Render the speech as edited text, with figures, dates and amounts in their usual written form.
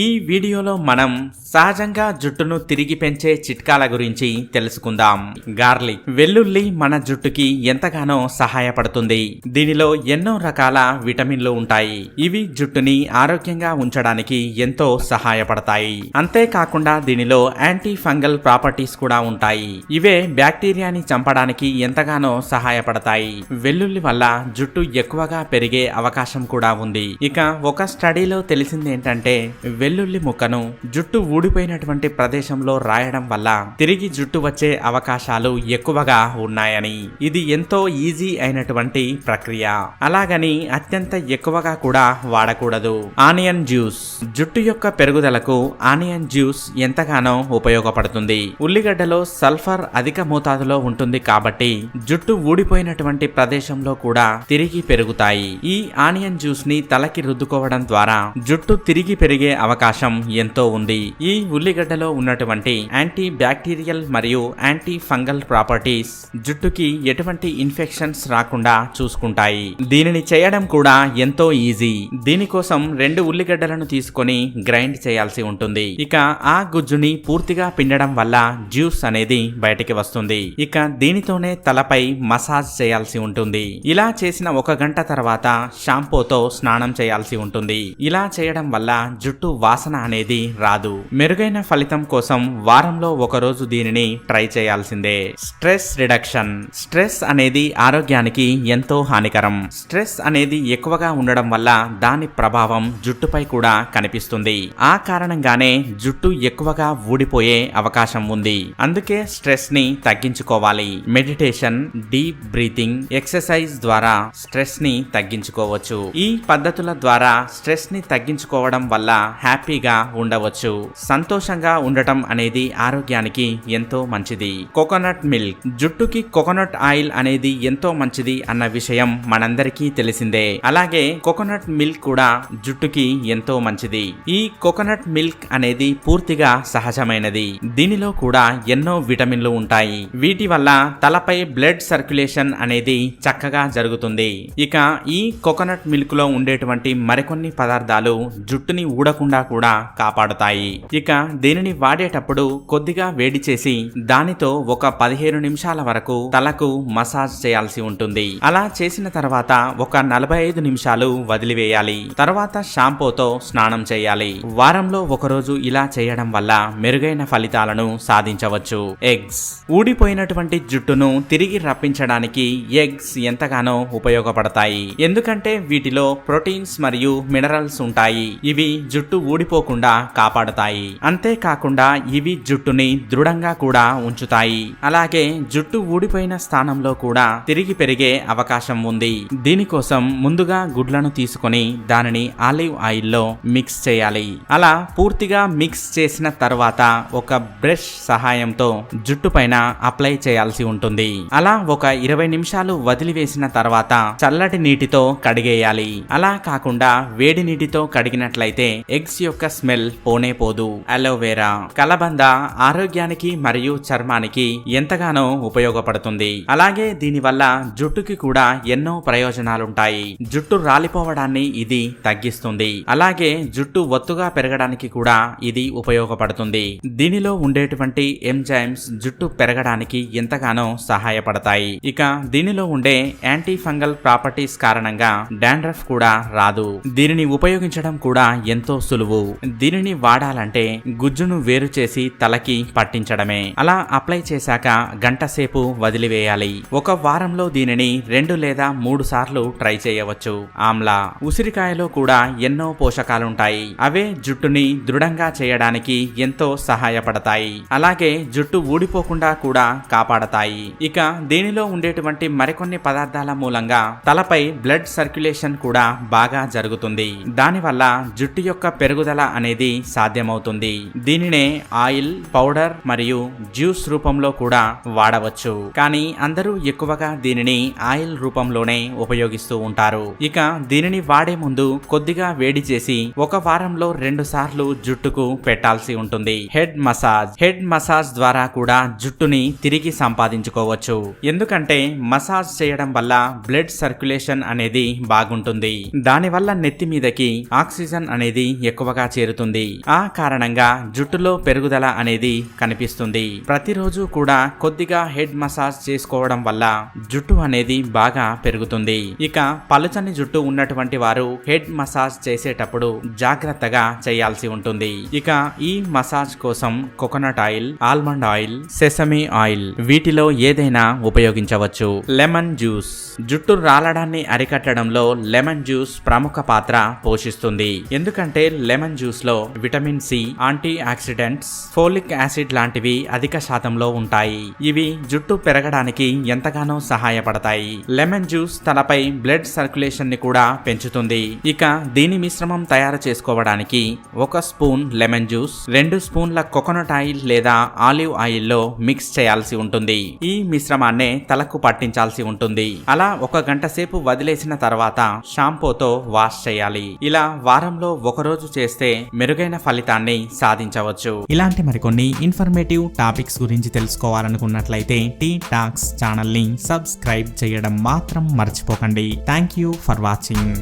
ఈ వీడియోలో మనం సహజంగా జుట్టును తిరిగి పెంచే చిట్కాల గురించి తెలుసుకుందాం. గార్లిక్ వెల్లుల్లి మన జుట్టుకి ఎంతగానో సహాయపడుతుంది. దీనిలో ఎన్నో రకాల విటమిన్లు ఉంటాయి. ఇవి జుట్టుని ఆరోగ్యంగా ఉంచడానికి ఎంతో సహాయపడతాయి. అంతేకాకుండా దీనిలో యాంటీ ఫంగల్ ప్రాపర్టీస్ కూడా ఉంటాయి. ఇవే బ్యాక్టీరియాని చంపడానికి ఎంతగానో సహాయపడతాయి. వెల్లుల్లి వల్ల జుట్టు ఎక్కువగా పెరిగే అవకాశం కూడా ఉంది. ఇక ఒక స్టడీలో తెలిసింది ఏంటంటే వెల్లుల్లి ముక్కను జుట్టు ఊడిపోయినటువంటి ప్రదేశంలో రాయడం వల్ల తిరిగి జుట్టు వచ్చే అవకాశాలు ఎక్కువగా ఉన్నాయని. ఇది ఎంతో ఈజీ అయినటువంటి ప్రక్రియ. అలాగని అత్యంత ఎక్కువగా కూడా వాడకూడదు. ఆనియన్ జ్యూస్ జుట్టు యొక్క పెరుగుదలకు ఆనియన్ జ్యూస్ ఎంతగానో ఉపయోగపడుతుంది. ఉల్లిగడ్డలో సల్ఫర్ అధిక మోతాదులో ఉంటుంది కాబట్టి జుట్టు ఊడిపోయినటువంటి ప్రదేశంలో కూడా తిరిగి పెరుగుతాయి. ఈ ఆనియన్ జ్యూస్ ని తలకి రుద్దుకోవడం ద్వారా జుట్టు తిరిగి పెరిగే అవకాశం ఎంతో ఉంది. ఈ ఉల్లిగడ్డలో ఉన్నటువంటి యాంటీ బ్యాక్టీరియల్ మరియు యాంటీ ఫంగల్ ప్రాపర్టీస్ జుట్టుకి ఎటువంటి ఇన్ఫెక్షన్స్ రాకుండా చూసుకుంటాయి. దీనిని చేయడం కూడా ఎంతో ఈజీ. దీనికోసం 2 ఉల్లిగడ్డలను తీసుకొని గ్రైండ్ చేయాల్సి ఉంటుంది. ఇక ఆ గుజ్జుని పూర్తిగా పిండడం వల్ల జ్యూస్ అనేది బయటికి వస్తుంది. ఇక దీనితోనే తలపై మసాజ్ చేయాల్సి ఉంటుంది. ఇలా చేసిన 1 గంట తర్వాత షాంపూతో స్నానం చేయాల్సి ఉంటుంది. ఇలా చేయడం వల్ల జుట్టు వాసన అనేది రాదు. మెరుగైన ఫలితం కోసం వారంలో 1 రోజు దీనిని ట్రై చేయాల్సిందే. స్ట్రెస్ రిడక్షన్ స్ట్రెస్ అనేది ఆరోగ్యానికి ఎంతో హానికరం. స్ట్రెస్ అనేది ఎక్కువగా ఉండడం వల్ల దాని ప్రభావం జుట్టుపై కూడా కనిపిస్తుంది. ఆ కారణంగానే జుట్టు ఎక్కువగా ఊడిపోయే అవకాశం ఉంది. అందుకే స్ట్రెస్ ని తగ్గించుకోవాలి. మెడిటేషన్, డీప్ బ్రీతింగ్, ఎక్సర్సైజ్ ద్వారా స్ట్రెస్ ని తగ్గించుకోవచ్చు. ఈ పద్ధతుల ద్వారా స్ట్రెస్ ని తగ్గించుకోవడం వల్ల హ్యాపీగా ఉండవచ్చు. సంతోషంగా ఉండటం అనేది ఆరోగ్యానికి ఎంతో మంచిది. కోకోనట్ మిల్క్ జుట్టుకి కోకోనట్ ఆయిల్ అనేది ఎంతో మంచిది అన్న విషయం మనందరికీ తెలిసిందే. అలాగే కోకోనట్ మిల్క్ కూడా జుట్టుకి ఎంతో మంచిది. ఈ కోకోనట్ మిల్క్ అనేది పూర్తిగా సహజమైనది. దీనిలో కూడా ఎన్నో విటమిన్లు ఉంటాయి. వీటి వల్ల తలపై బ్లడ్ సర్క్యులేషన్ అనేది చక్కగా జరుగుతుంది. ఇక ఈ కోకోనట్ మిల్క్ లో ఉండేటువంటి మరికొన్ని పదార్థాలు జుట్టుని ఊడకుండా కూడా కాపాడుతాయి. ఇక దీనిని వాడేటప్పుడు కొద్దిగా వేడి చేసి దానితో ఒక 15 నిమిషాల వరకు తలకు మసాజ్ చేయాల్సి ఉంటుంది. అలా చేసిన తర్వాత ఒక 45 నిమిషాలు వదిలివేయాలి. తర్వాత షాంపూతో స్నానం చేయాలి. వారంలో 1 రోజు ఇలా చేయడం వల్ల మెరుగైన ఫలితాలను సాధించవచ్చు. ఎగ్స్ ఊడిపోయినటువంటి జుట్టును తిరిగి రప్పించడానికి ఎగ్స్ ఎంతగానో ఉపయోగపడతాయి. ఎందుకంటే వీటిలో ప్రోటీన్స్ మరియు మినరల్స్ ఉంటాయి. ఇవి జుట్టు ఊడిపోకుండా కాపాడుతాయి. అంతేకాకుండా ఇవి జుట్టుని దృఢంగా కూడా ఉంచుతాయి. అలాగే జుట్టు ఊడిపోయిన స్థానంలో కూడా తిరిగి పెరిగే అవకాశం ఉంది. దీనికోసం ముందుగా గుడ్లను తీసుకొని దానిని ఆలివ్ ఆయిల్లో మిక్స్ చేయాలి. అలా పూర్తిగా మిక్స్ చేసిన తర్వాత ఒక బ్రష్ సహాయంతో జుట్టు పైన అప్లై చేయాల్సి ఉంటుంది. అలా ఒక 20 నిమిషాలు వదిలివేసిన తర్వాత చల్లటి నీటితో కడిగేయాలి. అలా కాకుండా వేడి నీటితో కడిగినట్లయితే ఎగ్స్ యొక్క స్మెల్ పోనే పోదు. అలోవెరా కలబంద ఆరోగ్యానికి మరియు చర్మానికి ఎంతగానో ఉపయోగపడుతుంది. అలాగే దీనివల్ల జుట్టుకి కూడా ఎన్నో ప్రయోజనాలుంటాయి. జుట్టు రాలిపోవడాన్ని ఇది తగ్గిస్తుంది. అలాగే జుట్టు ఒత్తుగా పెరగడానికి కూడా ఇది ఉపయోగపడుతుంది. దీనిలో ఉండేటువంటి ఎంజైమ్స్ జుట్టు పెరగడానికి ఎంతగానో సహాయపడతాయి. ఇక దీనిలో ఉండే యాంటీ ఫంగల్ ప్రాపర్టీస్ కారణంగా డాండ్రఫ్ కూడా రాదు. దీనిని ఉపయోగించడం కూడా ఎంతో సులువు. దీనిని వాడాలంటే గుజ్జును వేరు చేసి తలకి పట్టించడమే. అలా అప్లై చేశాక గంట సేపు వదిలివేయాలి. ఒక వారంలో దీనిని 2 లేదా 3 సార్లు ట్రై చేయవచ్చు. ఆమ్లా ఉసిరికాయలో కూడా ఎన్నో పోషకాలుంటాయి. అవే జుట్టుని దృఢంగా చేయడానికి ఎంతో సహాయపడతాయి. అలాగే జుట్టు ఊడిపోకుండా కూడా కాపాడతాయి. ఇక దీనిలో ఉండేటువంటి మరికొన్ని పదార్థాల మూలంగా తలపై బ్లడ్ సర్క్యులేషన్ కూడా బాగా జరుగుతుంది. దానివల్ల జుట్టు యొక్క పెరుగుదల అనేది సాధ్యమవుతుంది. ఉంటుంది. దీనినే ఆయిల్, పౌడర్ మరియు జ్యూస్ రూపంలో కూడా వాడవచ్చు. కానీ అందరూ ఎక్కువగా దీనిని ఆయిల్ రూపంలోనే ఉపయోగిస్తూ ఉంటారు. ఇక దీనిని వాడే ముందు కొద్దిగా వేడి చేసి 1 వారంలో 2 సార్లు జుట్టుకు పెట్టాల్సి ఉంటుంది. హెడ్ మసాజ్ ద్వారా కూడా జుట్టుని తిరిగి సంపాదించుకోవచ్చు. ఎందుకంటే మసాజ్ చేయడం వల్ల బ్లడ్ సర్క్యులేషన్ అనేది బాగుంటుంది. దానివల్ల నెత్తి మీదకి ఆక్సిజన్ అనేది ఎక్కువగా చేరుతుంది. ఆ కారణంగా జుట్టులో పెరుగుదల అనేది కనిపిస్తుంది. ప్రతిరోజు కూడా కొద్దిగా హెడ్ మసాజ్ చేసుకోవడం వల్ల జుట్టు అనేది బాగా పెరుగుతుంది. ఇక పలుచని జుట్టు ఉన్నటువంటి వారు హెడ్ మసాజ్ చేసేటప్పుడు జాగ్రత్తగా చేయాల్సి ఉంటుంది. ఇక ఈ మసాజ్ కోసం coconut oil, almond oil, sesame oil వీటిలో ఏదైనా ఉపయోగించవచ్చు. లెమన్ జ్యూస్ జుట్టు రాలడాన్ని అరికట్టడంలో లెమన్ జ్యూస్ ప్రముఖ పాత్ర పోషిస్తుంది. ఎందుకంటే లెమన్ జ్యూస్ లో vitamin C, antioxidants, folic acid లాంటివి అధిక శాతంలో ఉంటాయి. ఇవి జుట్టు పెరగడానికి ఎంతగానో సహాయపడతాయి. లెమన్ జ్యూస్ తలపై బ్లడ్ సర్క్యులేషన్ ని కూడా పెంచుతుంది. ఇక దీని మిశ్రమం తయారు చేసుకోవడానికి 1 స్పూన్ లెమన్ జ్యూస్ 2 స్పూన్ల కోకోనట్ ఆయిల్ లేదా ఆలివ్ ఆయిల్ లో మిక్స్ చేయాల్సి ఉంటుంది. ఈ మిశ్రమాన్నే తలకు పట్టించాల్సి ఉంటుంది. అలా 1 గంట సేపు వదిలేసిన తర్వాత షాంపూతో వాష్ చేయాలి. ఇలా వారంలో 1 రోజు చేస్తే మెరుగైన ఫలితాన్ని సాధించవచ్చు. ఇలాంటి మరికొన్ని ఇన్ఫర్మేటివ్ టాపిక్స్ గురించి తెలుసుకోవాలనుకున్నట్లయితే టీ టాక్స్ ఛానల్ ని సబ్స్క్రైబ్ చేయడం మాత్రం మర్చిపోకండి. Thank you for watching.